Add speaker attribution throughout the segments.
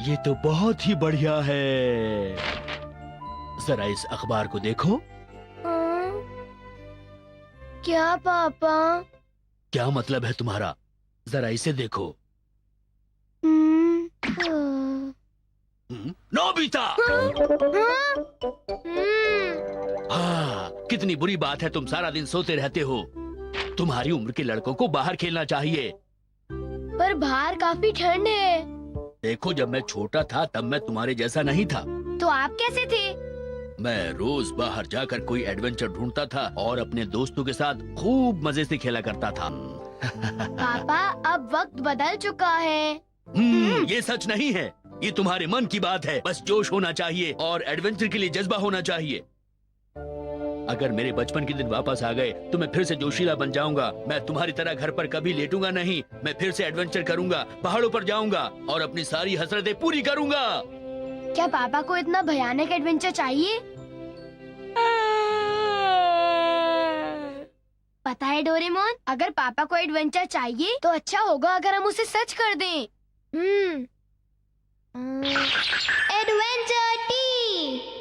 Speaker 1: ये तो बहुत ही बढ़िया है। जरा इस अखबार को देखो।
Speaker 2: हाँ? क्या पापा?
Speaker 1: क्या मतलब है तुम्हारा? जरा इसे देखो। नोबिता! हाँ, कितनी बुरी बात है, तुम सारा दिन सोते रहते हो। तुम्हारी उम्र के लड़कों को बाहर खेलना चाहिए।
Speaker 2: पर बाहर काफी ठंड है।
Speaker 1: देखो, जब मैं छोटा था तब मैं तुम्हारे जैसा नहीं था।
Speaker 2: तो आप कैसे थे?
Speaker 1: मैं रोज बाहर जाकर कोई एडवेंचर ढूंढता था और अपने दोस्तों के साथ खूब मजे से खेला करता था।
Speaker 2: पापा, अब वक्त बदल चुका है।
Speaker 1: ये सच नहीं है, ये तुम्हारे मन की बात है। बस जोश होना चाहिए और एडवेंचर के लिए जज्बा होना चाहिए। अगर मेरे बचपन के दिन वापस आ गए तो मैं फिर से जोशीला बन जाऊंगा। मैं तुम्हारी तरह घर पर कभी लेटूंगा नहीं। मैं फिर से एडवेंचर करूंगा, पहाड़ों पर जाऊंगा और अपनी सारी हसरतें पूरी करूंगा।
Speaker 2: क्या पापा को इतना भयानक एडवेंचर चाहिए? पता है डोरेमोन, अगर पापा को एडवेंचर चाहिए तो अच्छा होगा अगर हम उसे सच कर दें। Adventure T.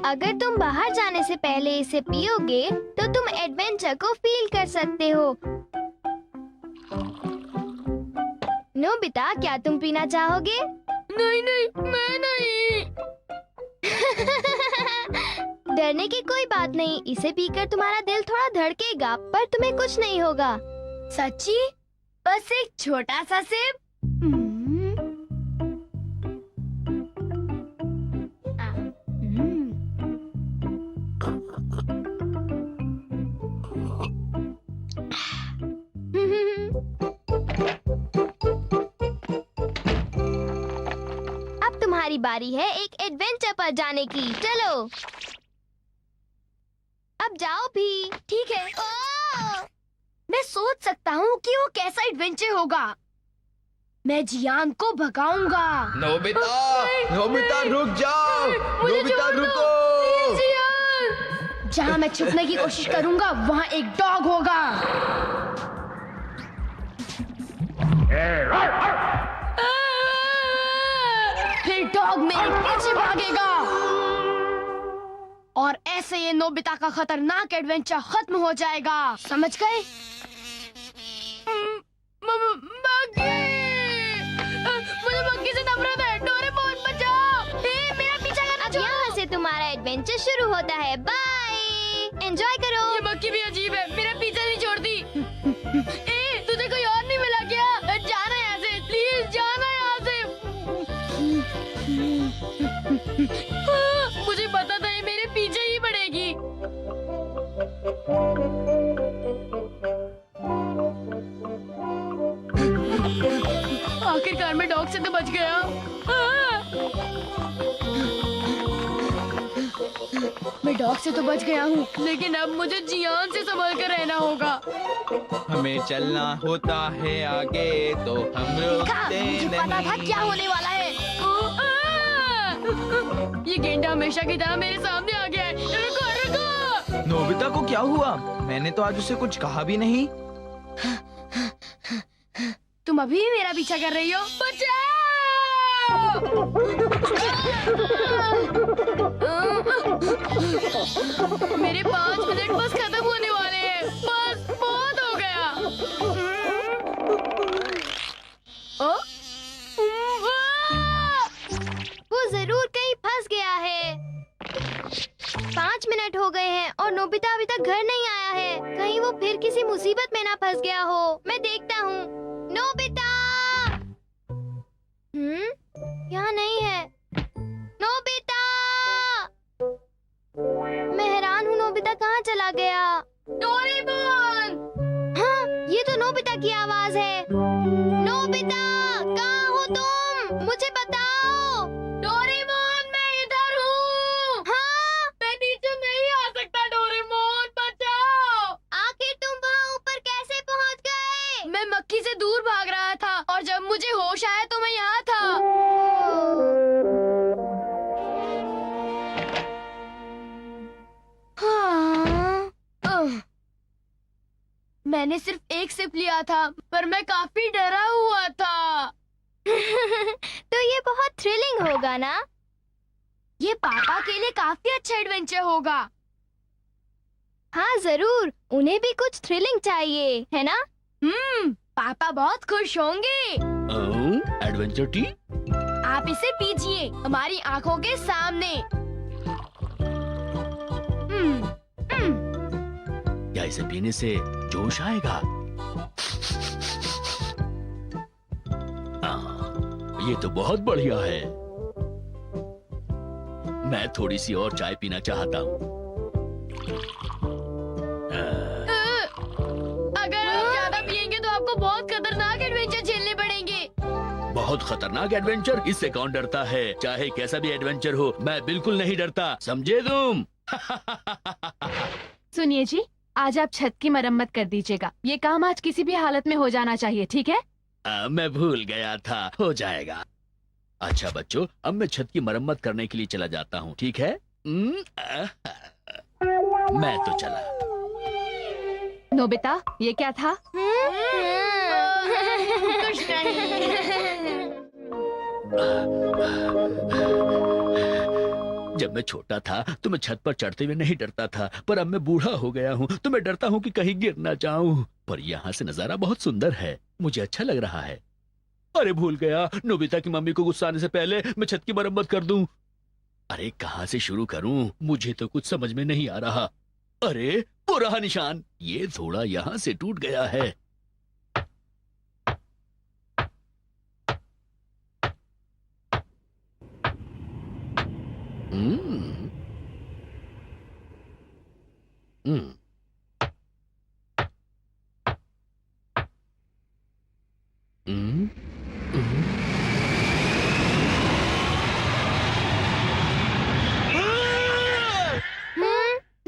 Speaker 2: अगर तुम बाहर जाने से पहले इसे पियोगे तो तुम एडवेंचर को फील कर सकते हो। नोबिता, क्या तुम पीना चाहोगे? नहीं नहीं, मैं नहीं। डरने की कोई बात नहीं, इसे पीकर तुम्हारा दिल थोड़ा धड़केगा पर तुम्हें कुछ नहीं होगा। सच्ची? बस एक छोटा सा सिप? अब तुम्हारी बारी है एक एडवेंचर पर जाने की। चलो अब जाओ भी। ठीक है। मैं सोच सकता हूँ कि वो कैसा एडवेंचर होगा। मैं जियान को भगाऊंगा।
Speaker 3: नोबिता, नोबिता रुक जाओ। नोबिता रुको।
Speaker 2: जहाँ मैं छुपने की कोशिश करूंगा वहाँ एक डॉग होगा। फिर डॉग मेरे पीछे भागेगा और ऐसे ये नोबिता का खतरनाक एडवेंचर खत्म हो जाएगा। समझ गए? मुझे मक्खी से नफरत है। डोरेमोन बचाओ। मेरा पीछा करना छोड़ो। यहाँ से तुम्हारा एडवेंचर शुरू होता है। बाय, एंजॉय करो। ये मक्खी भी अजीब है, मेरा पीछा नहीं छोड़ती। तुझे कोई और नहीं मिला क्या? जाना यहाँ से, प्लीज जाना यहाँ से। मुझे पता था ये मेरे पीछे ही पड़ेगी। आखिरकार मैं डॉग से तो बच गया। मैं डॉग से तो बच गया हूँ, लेकिन अब मुझे जियान से संभल कर रहना होगा।
Speaker 3: हमें चलना होता है आगे तो हम रुकते
Speaker 2: मुझे
Speaker 3: नहीं।
Speaker 2: पता था क्या होने वाला है। ये गेंडा हमेशा की तरह मेरे सामने आ गया है। रुको रुको।
Speaker 3: नोबिता को क्या हुआ? मैंने तो आज उसे कुछ कहा भी नहीं।
Speaker 2: तुम अभी भी मेरा पीछा कर रही हो? बचाओ! मेरे 5 मिनट बस खत्म होने वाले हैं। बस बहुत हो गया। वो जरूर कहीं फंस गया है। 5 मिनट हो गए हैं और नोबिता अभी तक घर नहीं आया है। कहीं वो फिर किसी मुसीबत में ना फंस गया हो। मैं देखता हूँ। नोबिता! यहाँ नहीं है। नोबिता! मैं हैरान हूँ, नोबिता कहाँ चला गया? डोरेमोन! हाँ, ये तो नोबिता की आवाज है। नोबिता, कहाँ हो तुम? मुझे बताओ। डोरेमोन, मैं इधर हूँ। हाँ? मैं नीचे नहीं आ सकता। डोरेमोन, बचाओ। आखिर तुम वहाँ ऊपर कैसे पहुँच गए? मैं मक्खी से दूर भाग रहा था और जब मुझे होश आया तो मैं यहाँ था। मैंने सिर्फ एक सिप लिया था पर मैं काफी डरा हुआ था। तो ये बहुत थ्रिलिंग होगा ना?
Speaker 4: ये पापा के लिए काफी अच्छा एडवेंचर होगा।
Speaker 2: हाँ जरूर, उन्हें भी कुछ थ्रिलिंग चाहिए, है ना?
Speaker 4: पापा बहुत खुश होंगे।
Speaker 1: Adventure T?
Speaker 4: आप इसे पीजिए हमारी आंखों के सामने।
Speaker 1: क्या इसे पीने से जोश आएगा? ये तो बहुत बढ़िया है। मैं थोड़ी सी और चाय पीना चाहता हूँ।
Speaker 4: अगर आप ज्यादा पिएंगे तो आपको बहुत खतरनाक एडवेंचर झेलने पड़ेंगे।
Speaker 1: बहुत खतरनाक एडवेंचर? इससे कौन डरता है? चाहे कैसा भी एडवेंचर हो, मैं बिल्कुल नहीं डरता, समझे तुम?
Speaker 5: सुनिए जी, आज आप छत की मरम्मत कर दीजिएगा। ये काम आज किसी भी हालत में हो जाना चाहिए, ठीक है?
Speaker 1: मैं भूल गया था, हो जाएगा। अच्छा बच्चों, अब मैं छत की मरम्मत करने के लिए चला जाता हूँ, ठीक है? मैं तो चला।
Speaker 5: नोबिता, ये क्या था?
Speaker 4: कुछ नहीं।
Speaker 1: जब मैं छोटा था तो मैं छत पर चढ़ते हुए नहीं डरता था, पर अब मैं बूढ़ा हो गया हूँ तो मैं डरता हूँ कि कहीं गिर ना जाऊँ। पर यहाँ से नजारा बहुत सुंदर है, मुझे अच्छा लग रहा है। अरे भूल गया, नोबिता की मम्मी को गुस्सा आने से पहले मैं छत की मरम्मत कर दूं। अरे कहाँ से शुरू करूं, मुझे तो कुछ समझ में नहीं आ रहा। अरे वो रहा निशान, ये थोड़ा यहाँ से टूट गया है। हम्म हम्म हम्म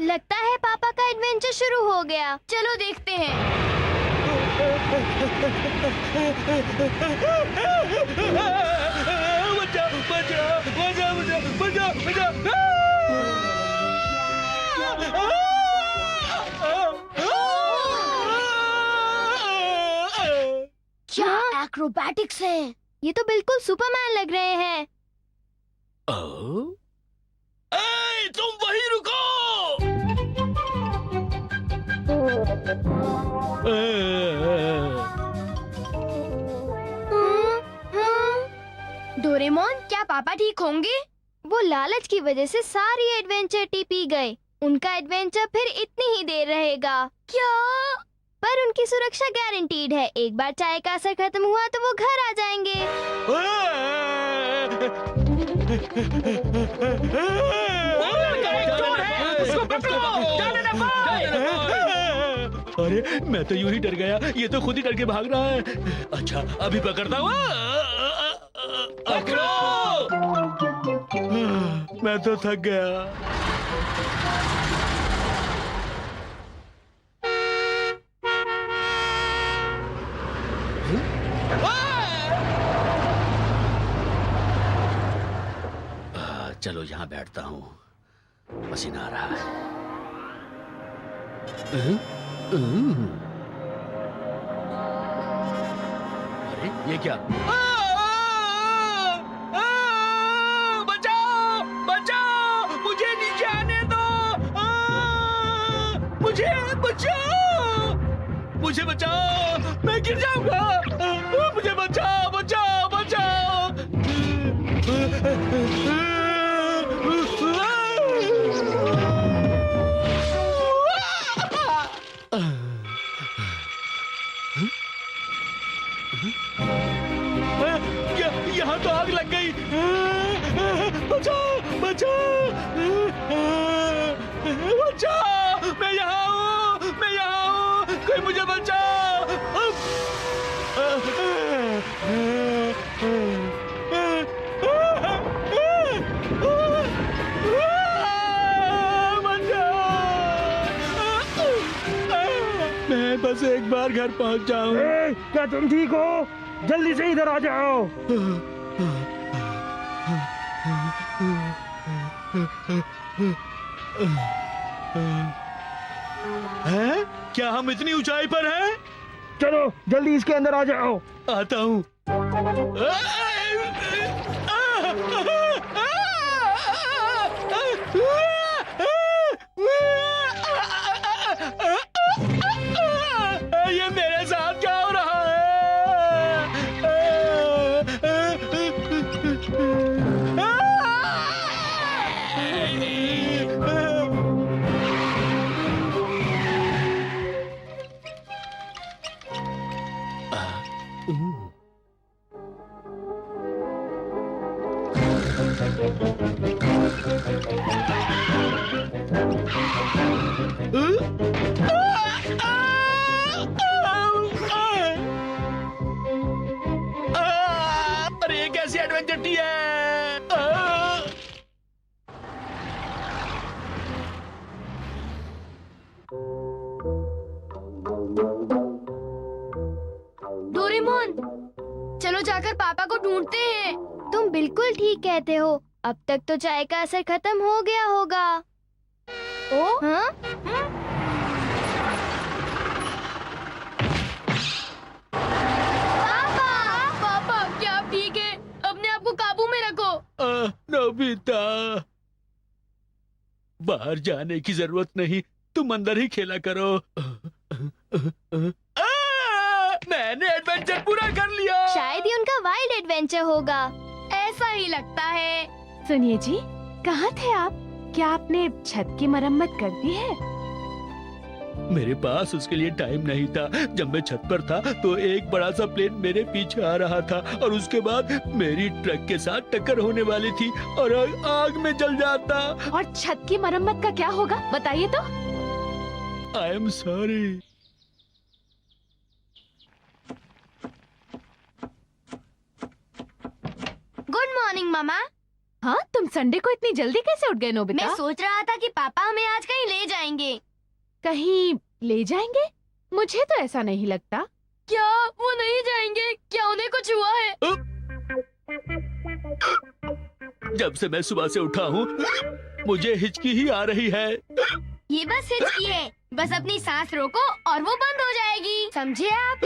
Speaker 2: लगता है पापा का एडवेंचर शुरू हो गया।
Speaker 4: चलो देखते हैं।
Speaker 1: बचाओ बचाओ बचाओ बचाओ बचाओ बचाओ।
Speaker 4: क्या एक्रोबैटिक्स है।
Speaker 2: ये तो बिल्कुल सुपरमैन लग रहे हैं।
Speaker 1: ए, तुम वहीं रुको।
Speaker 4: डोरेमोन, क्या पापा ठीक होंगे?
Speaker 2: वो लालच की वजह से सारी एडवेंचर टी पी गए। उनका एडवेंचर फिर इतनी ही देर रहेगा।
Speaker 4: क्या?
Speaker 2: पर उनकी सुरक्षा गारंटीड है। एक बार चाय का असर खत्म हुआ तो वो घर आ जाएंगे।
Speaker 1: अरे मैं तो यूं ही डर गया, ये तो खुद ही डर के भाग रहा है। अच्छा अभी पकड़ता हूँ। मैं तो थक गया। चलो यहाँ बैठता हूँ, पसीना आ रहा है। अरे ये क्या? बचाओ बचाओ, मुझे नीचे आने दो। मुझे बचाओ, मुझे बचाओ, मैं गिर जाऊंगा। मुझे बचाओ बचाओ बचाओ। यहाँ तो आग लग गई। बचाओ बचाओ बचाओ, मैं यहाँ हूँ, मैं यहाँ हूँ, कोई मुझे बचाओ। मैं बस एक बार घर पहुँच जाऊँ।
Speaker 6: क्या तुम ठीक हो? जल्दी से इधर आ जाओ।
Speaker 1: हैं? क्या हम इतनी ऊंचाई पर हैं?
Speaker 6: चलो जल्दी इसके अंदर आ जाओ।
Speaker 1: आता हूँ। ये मेरे साथ क्या हो रहा अरे ये कैसी एडवेंचर टी है?
Speaker 4: डोरेमोन, चलो जाकर पापा को ढूंढते हैं।
Speaker 2: तुम बिल्कुल ठीक कहते हो। अब तक तो चाय का असर खत्म हो गया होगा।
Speaker 4: ओ,
Speaker 2: हाँ?
Speaker 4: पापा क्या आप ठीक है? अपने आप को काबू में रखो।
Speaker 1: नोबिता, बाहर जाने की जरूरत नहीं, तुम अंदर ही खेला करो। मैंने एडवेंचर पूरा कर लिया।
Speaker 2: शायद ये उनका वाइल्ड एडवेंचर होगा।
Speaker 4: ऐसा ही लगता है।
Speaker 5: सुनिए जी, कहाँ थे आप? क्या आपने छत की मरम्मत कर दी है?
Speaker 1: मेरे पास उसके लिए टाइम नहीं था। जब मैं छत पर था तो एक बड़ा सा प्लेन मेरे पीछे आ रहा था और उसके बाद मेरी ट्रक के साथ टक्कर होने वाली थी और आग में जल जाता।
Speaker 5: और छत की मरम्मत का क्या होगा, बताइए तो।
Speaker 1: I am sorry.
Speaker 2: Good morning मामा।
Speaker 5: हाँ, तुम संडे को इतनी जल्दी कैसे उठ गए नोबिता?
Speaker 2: मैं सोच रहा था कि पापा हमें आज कहीं ले जाएंगे।
Speaker 5: कहीं ले जाएंगे? मुझे तो ऐसा नहीं लगता।
Speaker 4: क्या वो नहीं जाएंगे? क्या उन्हें कुछ हुआ है?
Speaker 1: जब से मैं सुबह से उठा हूँ मुझे हिचकी ही आ रही है।
Speaker 2: ये बस हिचकी है। बस अपनी सांस रोको और वो बंद हो जाएगी, समझे आप?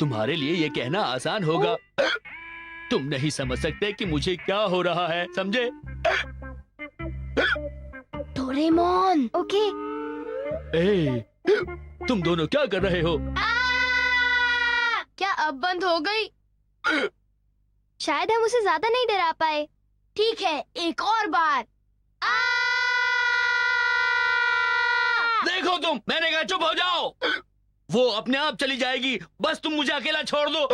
Speaker 1: तुम्हारे लिए ये कहना आसान होगा। तुम नहीं समझ सकते कि मुझे क्या हो रहा है, समझे?
Speaker 2: डोरेमोन। ओके।
Speaker 1: ए, तुम दोनों क्या कर रहे हो?
Speaker 4: क्या अब बंद हो गई?
Speaker 2: शायद हम उसे ज्यादा नहीं डरा पाए। ठीक है, एक और बार।
Speaker 1: देखो तुम, मैंने कहा चुप हो जाओ। वो अपने आप चली जाएगी, बस तुम मुझे अकेला छोड़ दो।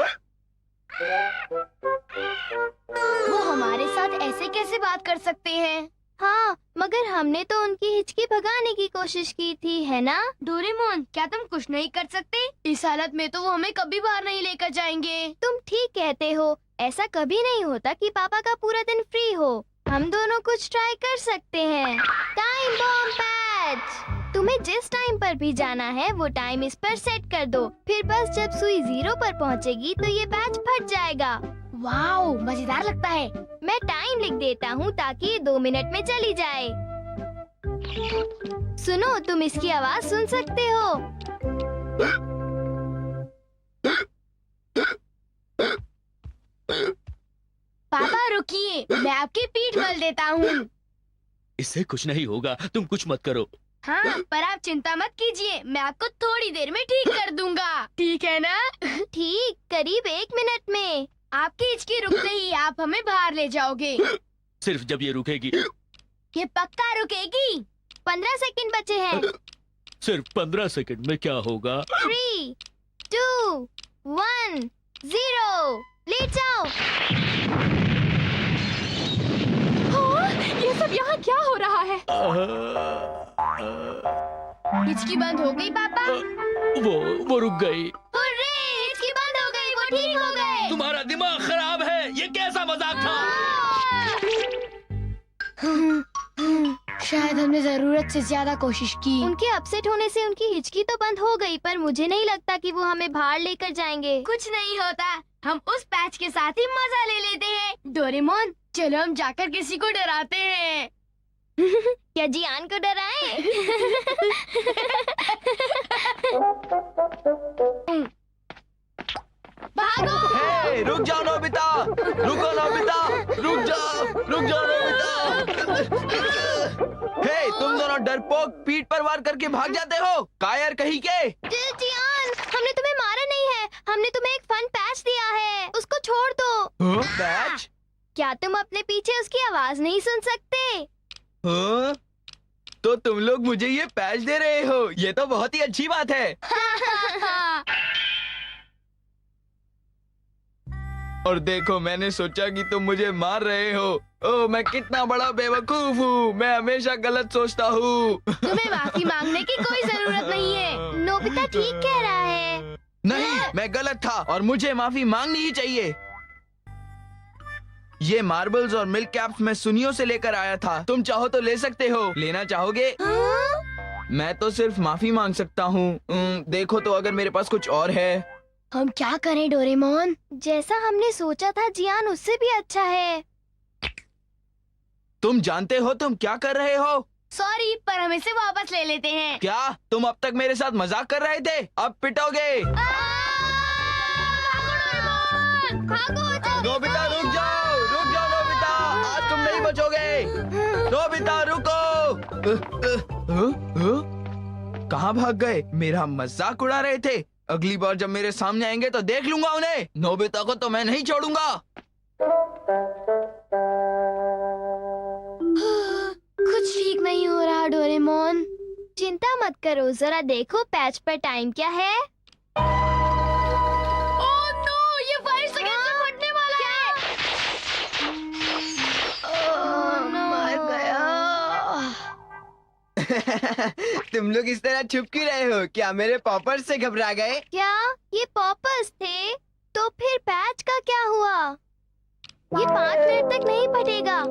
Speaker 2: वो हमारे साथ ऐसे कैसे बात कर सकते हैं? हाँ, मगर हमने तो उनकी हिचकी भगाने की कोशिश की थी, है ना?
Speaker 4: डोरेमोन, क्या तुम कुछ नहीं कर सकते? इस हालत में तो वो हमें कभी बाहर नहीं लेकर जाएंगे।
Speaker 2: तुम ठीक कहते हो। ऐसा कभी नहीं होता कि पापा का पूरा दिन फ्री हो। हम दोनों कुछ ट्राई कर सकते हैं। Time bomb patch. तुम्हें जिस टाइम पर भी जाना है वो टाइम इस पर सेट कर दो। फिर बस जब सुई 0 पर पहुंचेगी तो ये पैच फट जाएगा।
Speaker 4: वाओ, मजेदार लगता है।
Speaker 2: मैं टाइम लिख देता हूँ ताकि ये 2 मिनट में चली जाए। सुनो, तुम इसकी आवाज सुन सकते हो।
Speaker 4: पापा रुकिए, मैं आपकी पीठ मल देता हूँ।
Speaker 1: इससे कुछ नहीं होगा, तुम कुछ मत करो।
Speaker 4: हाँ, पर आप चिंता मत कीजिए, मैं आपको थोड़ी देर में ठीक कर दूंगा। ठीक है ना?
Speaker 2: ठीक, करीब 1 मिनट में।
Speaker 4: आपकी हिचकी रुकते ही आप हमें बाहर ले जाओगे।
Speaker 1: सिर्फ जब ये रुकेगी।
Speaker 4: ये पक्का रुकेगी?
Speaker 2: 15 सेकंड बचे हैं।
Speaker 1: सिर्फ 15 सेकंड में क्या होगा?
Speaker 2: 3, 2, 1, 0। ले जाओ।
Speaker 5: हाँ, ये सब यहाँ क्या हो रहा है?
Speaker 4: हिचकी बंद हो गई पापा?
Speaker 1: वो रुक गई।
Speaker 2: हुर्रे, हिचकी बंद हो गई, वो ठीक हो गए।
Speaker 1: तुम्हारा दिमाग खराब है, ये कैसा मजाक था?
Speaker 4: शायद हमने जरूरत से ज्यादा कोशिश की।
Speaker 2: उनके अपसेट होने से उनकी हिचकी तो बंद हो गई, पर मुझे नहीं लगता कि वो हमें बाहर लेकर जाएंगे।
Speaker 4: कुछ नहीं होता, हम उस पैच के साथ ही मजा ले लेते हैं। डोरेमोन, चलो हम जाकर किसी को डराते हैं।
Speaker 2: क्या जियान को डराएं?
Speaker 4: भागो!
Speaker 3: रुक जाओ नोबिता, रुको नोबिता, रुक जाओ नोबिता। हे, तुम दोनों डरपोक पीठ पर वार करके भाग जाते हो, कायर कहीं के।
Speaker 2: जियान, हमने तुम्हें मारा नहीं है, हमने तुम्हें एक फन पैच दिया है, उसको छोड़ दो।
Speaker 3: पैच?
Speaker 2: क्या तुम अपने पीछे उसकी आवाज नहीं सुन सकते?
Speaker 3: हाँ? तो तुम लोग मुझे ये पैच दे रहे हो, ये तो बहुत ही अच्छी बात है। और देखो, मैंने सोचा कि तुम मुझे मार रहे हो। ओह, मैं कितना बड़ा बेवकूफ हूँ, मैं हमेशा गलत सोचता हूँ।
Speaker 4: तुम्हें माफी मांगने की कोई जरूरत नहीं है।
Speaker 2: नोबिता ठीक कह रहा है।
Speaker 3: नहीं, मैं गलत था और मुझे माफी मांगनी ही चाहिए। ये मार्बल्स और मिल्क कैप्स मैं सुनियों से लेकर आया था, तुम चाहो तो ले सकते हो। लेना चाहोगे? मैं तो सिर्फ माफी मांग सकता हूँ। देखो तो अगर मेरे पास कुछ और है।
Speaker 2: हम क्या करें डोरेमोन? जैसा हमने सोचा था जियान उससे भी अच्छा है।
Speaker 3: तुम जानते हो तुम क्या कर रहे हो?
Speaker 4: सॉरी, पर हम इसे वापस ले लेते हैं।
Speaker 3: क्या तुम अब तक मेरे साथ मजाक कर रहे थे? अब पिटोगे। नोबिता रुक जाओ नोबिता, आज तुम नहीं बचोगे। नोबिता रुको। कहाँ भाग गए? मेरा मजाक उड़ा रहे थे। अगली बार जब मेरे सामने आएंगे तो देख लूंगा उन्हें। नोबिता को तो मैं नहीं छोड़ूंगा।
Speaker 2: कुछ ठीक नहीं हो रहा डोरेमोन। चिंता मत करो, जरा देखो पैच पर टाइम क्या है।
Speaker 4: ओह नो, ये 5 सेकंड में फटने वाला है।
Speaker 2: मर गया।
Speaker 7: तुम लोग इस तरह छुप क्यों रहे हो? क्या मेरे पॉपर्स से घबरा गए?
Speaker 2: क्या ये पॉपर्स थे? तो फिर पैच का क्या हुआ? ये 5 मिनट तक नहीं फटेगा।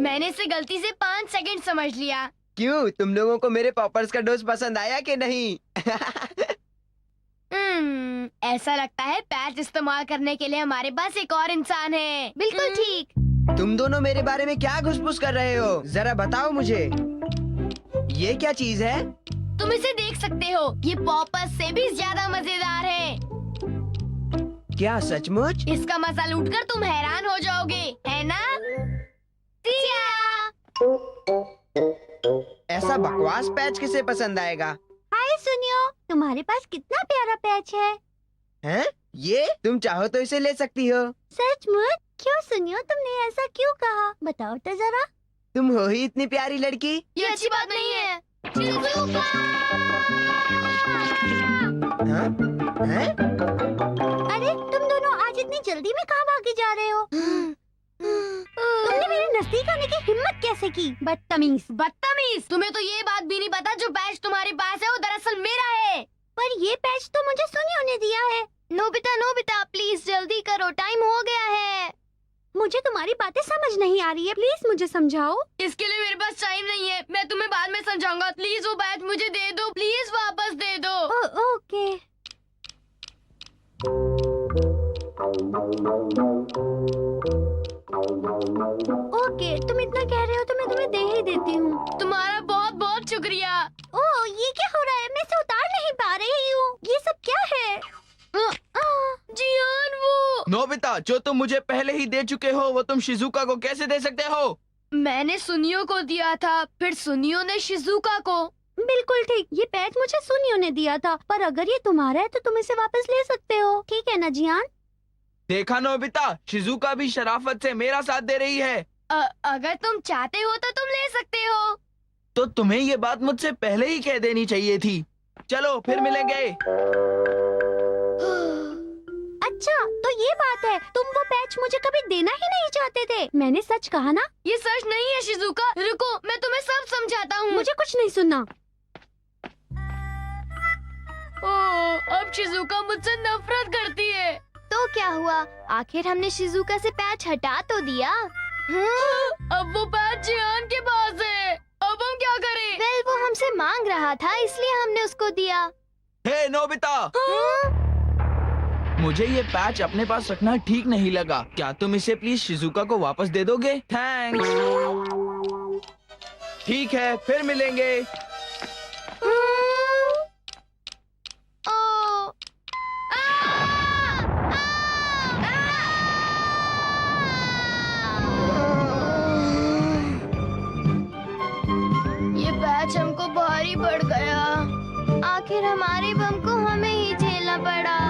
Speaker 4: मैंने इसे गलती से 5 सेकंड समझ लिया।
Speaker 7: क्यों, तुम लोगों को मेरे पॉपर्स का डोज पसंद आया कि नहीं?
Speaker 4: ऐसा लगता है पैच इस्तेमाल करने के लिए हमारे पास एक और इंसान है।
Speaker 2: बिल्कुल ठीक।
Speaker 7: तुम दोनों मेरे बारे में क्या घुसपुस कर रहे हो? जरा बताओ मुझे, ये क्या चीज है?
Speaker 4: तुम इसे देख सकते हो, ये पॉपर्स से भी ज्यादा मजेदार है।
Speaker 7: क्या सचमुच?
Speaker 4: इसका मजा लूटकर तुम हैरान हो जाओगे, है ना?
Speaker 7: ऐसा बकवास पैच किसे पसंद आएगा?
Speaker 2: हाय सुनियो, तुम्हारे पास कितना प्यारा पैच है।
Speaker 7: हैं? ये तुम चाहो तो इसे ले सकती हो।
Speaker 2: सचमुच? क्यों सुनियो, तुमने ऐसा क्यों कहा? बताओ तो जरा।
Speaker 7: तुम हो ही इतनी प्यारी लड़की।
Speaker 4: ये अच्छी बात नहीं है।
Speaker 7: हाँ? हैं?
Speaker 2: अरे तुम दोनों आज इतनी जल्दी में कहाँ भागे जा रहे हो? तुमने मेरे नजदीक आने की हिम्मत कैसे की?
Speaker 4: बदतमीज, तुम्हें तो ये बात भी नहीं पता जो पैच तुम्हारे पास है वो दरअसल मेरा है।
Speaker 2: पर ये पैच तो मुझे सुनियो ने दिया है। नोबिता प्लीज जल्दी करो, टाइम हो गया है। मुझे तुम्हारी बातें समझ नहीं आ रही है, प्लीज मुझे समझाओ।
Speaker 4: इसके लिए मेरे पास टाइम नहीं है, मैं तुम्हें बाद में समझाऊंगा। प्लीज वो पैच मुझे दे दो, प्लीज वापस दे दो।
Speaker 2: ओके। ओके, तुम इतना कह रहे हो तो मैं तुम्हें दे ही देती हूँ।
Speaker 4: तुम्हारा बहुत बहुत शुक्रिया।
Speaker 2: ओह, ये क्या हो रहा है? मैं इसे उतार नहीं पा रही हूँ। ये सब क्या है?
Speaker 4: जियान, वो
Speaker 3: नोबिता, जो तुम मुझे पहले ही दे चुके हो वो तुम शिजुका को कैसे दे सकते हो?
Speaker 4: मैंने सुनियो को दिया था, फिर सुनियो ने शिजुका को।
Speaker 2: बिल्कुल ठीक, ये पैच मुझे सुनियो ने दिया था, पर अगर ये तुम्हारा है तो तुम इसे वापस ले सकते हो, ठीक है ना जियान?
Speaker 3: देखा नोबिता, शिजुका भी शराफत से मेरा साथ दे रही है।
Speaker 4: अगर तुम चाहते हो तो तुम ले सकते हो।
Speaker 3: तो तुम्हें ये बात मुझसे पहले ही कह देनी चाहिए थी। चलो फिर मिलेंगे।
Speaker 2: अच्छा, तो ये बात है, तुम वो पैच मुझे कभी देना ही नहीं चाहते थे। मैंने सच कहा ना?
Speaker 4: ये सच नहीं है शिजुका, रुको मैं तुम्हें सब समझाता हूँ।
Speaker 2: मुझे कुछ नहीं सुनना।
Speaker 4: अब शिजुका मुझसे नफरत करती है।
Speaker 2: तो क्या हुआ? आखिर हमने शिजुका से पैच हटा तो दिया।
Speaker 4: अब वो पैच जियान के पास है, अब हम क्या करें?
Speaker 2: वेल, वो हमसे मांग रहा था इसलिए हमने उसको दिया।
Speaker 3: हे नोबिता, मुझे ये पैच अपने पास रखना ठीक नहीं लगा। क्या तुम इसे प्लीज शिजुका को वापस दे दोगे? थैंक्स। ठीक है, फिर मिलेंगे।
Speaker 2: आखिर हमारे बम को हमें ही झेलना पड़ा।